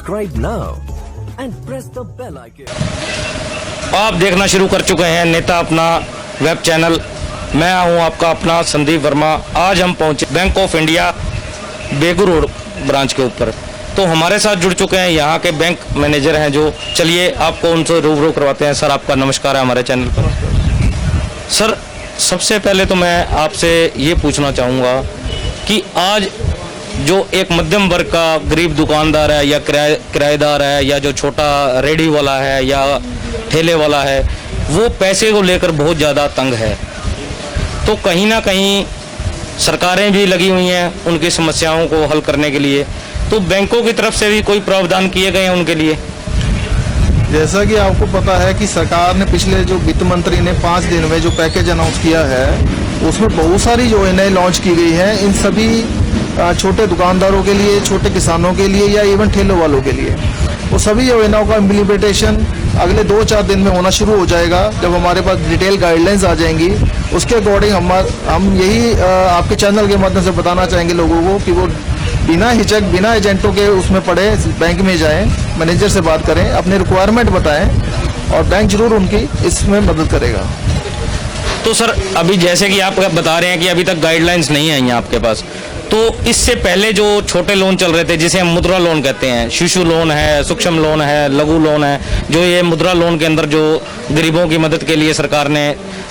Subscribe now and press the bell icon. आप देखना शुरू कर चुके हैं नेता अपना वेब चैनल। मैं हूं आपका अपना संदीप वर्मा। आज हम पहुंचे bank of India Begu road branch के ऊपर। तो हमारे साथ जुड़ चुके हैं यहाँ के बैंक मैनेजर हैं, जो चलिए आपको उनसे रूबरू करवाते हैं। सर, आपका नमस्कार है हमारे चैनल पर। सर, सबसे पहले तो मैं आपसे ये पूछना चाहूँगा कि आज जो एक मध्यम वर्ग का गरीब दुकानदार है या किराएदार है या जो छोटा रेडी वाला है या ठेले वाला है, वो पैसे को लेकर बहुत ज़्यादा तंग है। तो कहीं ना कहीं सरकारें भी लगी हुई हैं उनकी समस्याओं को हल करने के लिए, तो बैंकों की तरफ से भी कोई प्रावधान किए गए हैं उनके लिए? जैसा कि आपको पता है कि सरकार ने पिछले जो वित्त मंत्री ने 5 दिन में जो पैकेज अनाउंस किया है, उसमें बहुत सारी योजनाएं लॉन्च की गई हैं। इन सभी छोटे दुकानदारों के लिए, छोटे किसानों के लिए या इवन ठेलों वालों के लिए, वो सभी योजनाओं का इम्प्लीमेंटेशन अगले 2-4 दिन में होना शुरू हो जाएगा। जब हमारे पास डिटेल गाइडलाइंस आ जाएंगी, उसके अकॉर्डिंग हम यही आपके चैनल के माध्यम से बताना चाहेंगे लोगों को कि वो बिना हिचक, बिना एजेंटों के उसमें पड़े बैंक में जाएं, मैनेजर से बात करें, अपने रिक्वायरमेंट बताएं और बैंक जरूर उनकी इसमें मदद करेगा। तो सर, अभी जैसे कि आप बता रहे हैं कि अभी तक गाइडलाइंस नहीं आई हैं आपके पास, तो इससे पहले जो छोटे लोन चल रहे थे, जिसे हम मुद्रा लोन कहते हैं, शिशु लोन है, सूक्ष्म लोन है, लघु लोन है, जो ये मुद्रा लोन के अंदर जो गरीबों की मदद के लिए सरकार ने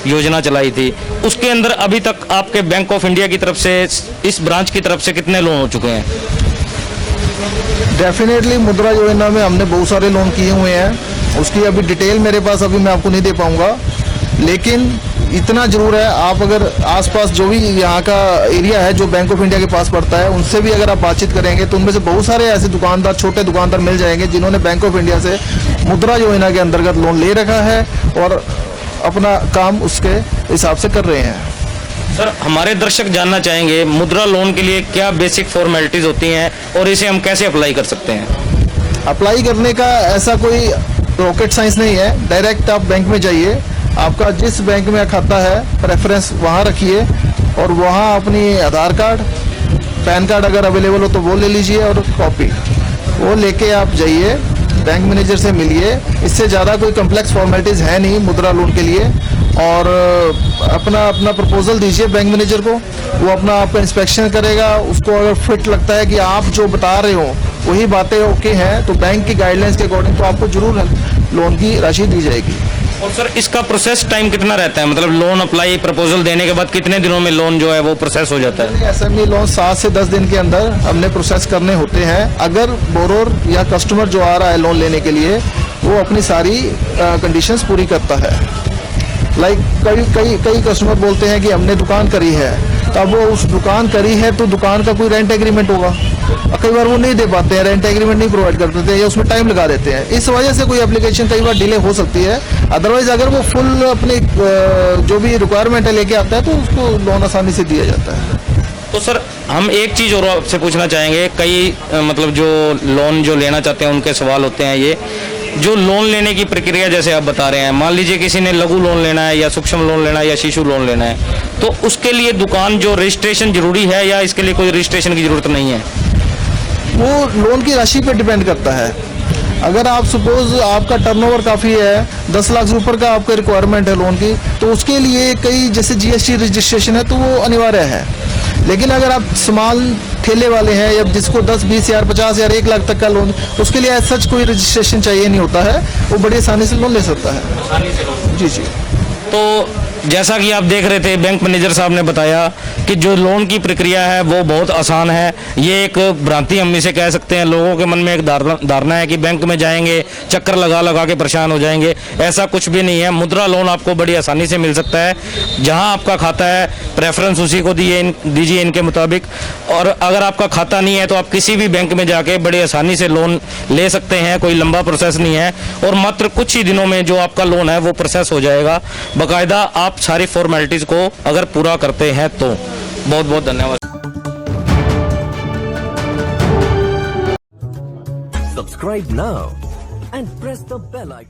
योजना चलाई थी, उसके अंदर अभी तक आपके बैंक ऑफ इंडिया की तरफ से, इस ब्रांच की तरफ से कितने लोन हो चुके हैं? डेफिनेटली मुद्रा योजना में हमने बहुत सारे लोन किए हुए हैं। उसकी अभी डिटेल मेरे पास अभी मैं आपको नहीं दे पाऊंगा, लेकिन इतना जरूर है, आप अगर आसपास जो भी यहाँ का एरिया है जो बैंक ऑफ इंडिया के पास पड़ता है, उनसे भी अगर आप बातचीत करेंगे तो उनमें से बहुत सारे ऐसे दुकानदार, छोटे दुकानदार मिल जाएंगे जिन्होंने बैंक ऑफ इंडिया से मुद्रा योजना के अंतर्गत लोन ले रखा है और अपना काम उसके हिसाब से कर रहे हैं। सर, हमारे दर्शक जानना चाहेंगे मुद्रा लोन के लिए क्या बेसिक फॉर्मेलिटीज होती हैं और इसे हम कैसे अप्लाई कर सकते हैं? अप्लाई करने का ऐसा कोई रॉकेट साइंस नहीं है। डायरेक्ट आप बैंक में जाइए, आपका जिस बैंक में खाता है प्रेफरेंस वहाँ रखिए और वहाँ अपनी आधार कार्ड, पैन कार्ड अगर अवेलेबल हो तो वो ले लीजिए और कॉपी वो लेके आप जाइए, बैंक मैनेजर से मिलिए। इससे ज़्यादा कोई कम्प्लेक्स फॉर्मेलिटीज़ है नहीं मुद्रा लोन के लिए। और अपना प्रपोजल दीजिए बैंक मैनेजर को, वो अपना आपका इंस्पेक्शन करेगा। उसको अगर फिट लगता है कि आप जो बता रहे हो वही बातें ओके हैं, तो बैंक की गाइडलाइंस के अकॉर्डिंग तो आपको जरूर लोन की राशि दी जाएगी। और सर, इसका प्रोसेस टाइम कितना रहता है? मतलब लोन अप्लाई, प्रपोजल देने के बाद कितने दिनों में लोन जो है वो प्रोसेस हो जाता है? एसएमई लोन 7 से 10 दिन के अंदर हमने प्रोसेस करने होते हैं, अगर बोरोर या कस्टमर जो आ रहा है लोन लेने के लिए वो अपनी सारी कंडीशंस पूरी करता है। लाइक कई कस्टमर बोलते हैं कि हमने दुकान करी है, तब वो उस दुकान करी है तो दुकान का कोई रेंट एग्रीमेंट होगा, कई बार वो नहीं दे पाते हैं, रेंट एग्रीमेंट नहीं प्रोवाइड कर पाते हैं या उसमें टाइम लगा देते हैं। इस वजह से कोई एप्लीकेशन कई बार डिले हो सकती है। अदरवाइज अगर वो फुल अपनी जो भी रिक्वायरमेंट है लेके आता है तो उसको लोन आसानी से दिया जाता है। तो सर, हम एक चीज़ और आपसे पूछना चाहेंगे। कई मतलब जो लोन जो लेना चाहते हैं उनके सवाल होते हैं, ये जो लोन लेने की प्रक्रिया जैसे आप बता रहे हैं, मान लीजिए किसी ने लघु लोन लेना है या सूक्ष्म लोन लेना है या शिशु लोन लेना है, तो उसके लिए दुकान जो रजिस्ट्रेशन जरूरी है या इसके लिए कोई रजिस्ट्रेशन की जरूरत नहीं है? वो लोन की राशि पे डिपेंड करता है। अगर आप सपोज आपका टर्नओवर काफ़ी है, 10 लाख से ऊपर का आपका रिक्वायरमेंट है लोन की, तो उसके लिए कई जैसे जीएसटी रजिस्ट्रेशन है तो वो अनिवार्य है। लेकिन अगर आप स्मॉल ठेले वाले हैं या जिसको 10-20 हज़ार, 50 हज़ार, 1 लाख तक का लोन, उसके लिए सच कोई रजिस्ट्रेशन चाहिए नहीं होता है, वो बड़ी आसानी से लोन ले सकता है। जी। तो जैसा कि आप देख रहे थे, बैंक मैनेजर साहब ने बताया कि जो लोन की प्रक्रिया है वो बहुत आसान है। ये एक भ्रांति हम इसे कह सकते हैं, लोगों के मन में एक धारणा है कि बैंक में जाएंगे, चक्कर लगा के परेशान हो जाएंगे। ऐसा कुछ भी नहीं है। मुद्रा लोन आपको बड़ी आसानी से मिल सकता है। जहां आपका खाता है प्रेफरेंस उसी को दीजिए इनके मुताबिक। और अगर आपका खाता नहीं है तो आप किसी भी बैंक में जाके बड़ी आसानी से लोन ले सकते हैं। कोई लंबा प्रोसेस नहीं है और मात्र कुछ ही दिनों में जो आपका लोन है वो प्रोसेस हो जाएगा। बाकायदा आप सारी फॉर्मेलिटीज को अगर पूरा करते हैं तो। बहुत बहुत धन्यवाद। Subscribe now and press the bell icon.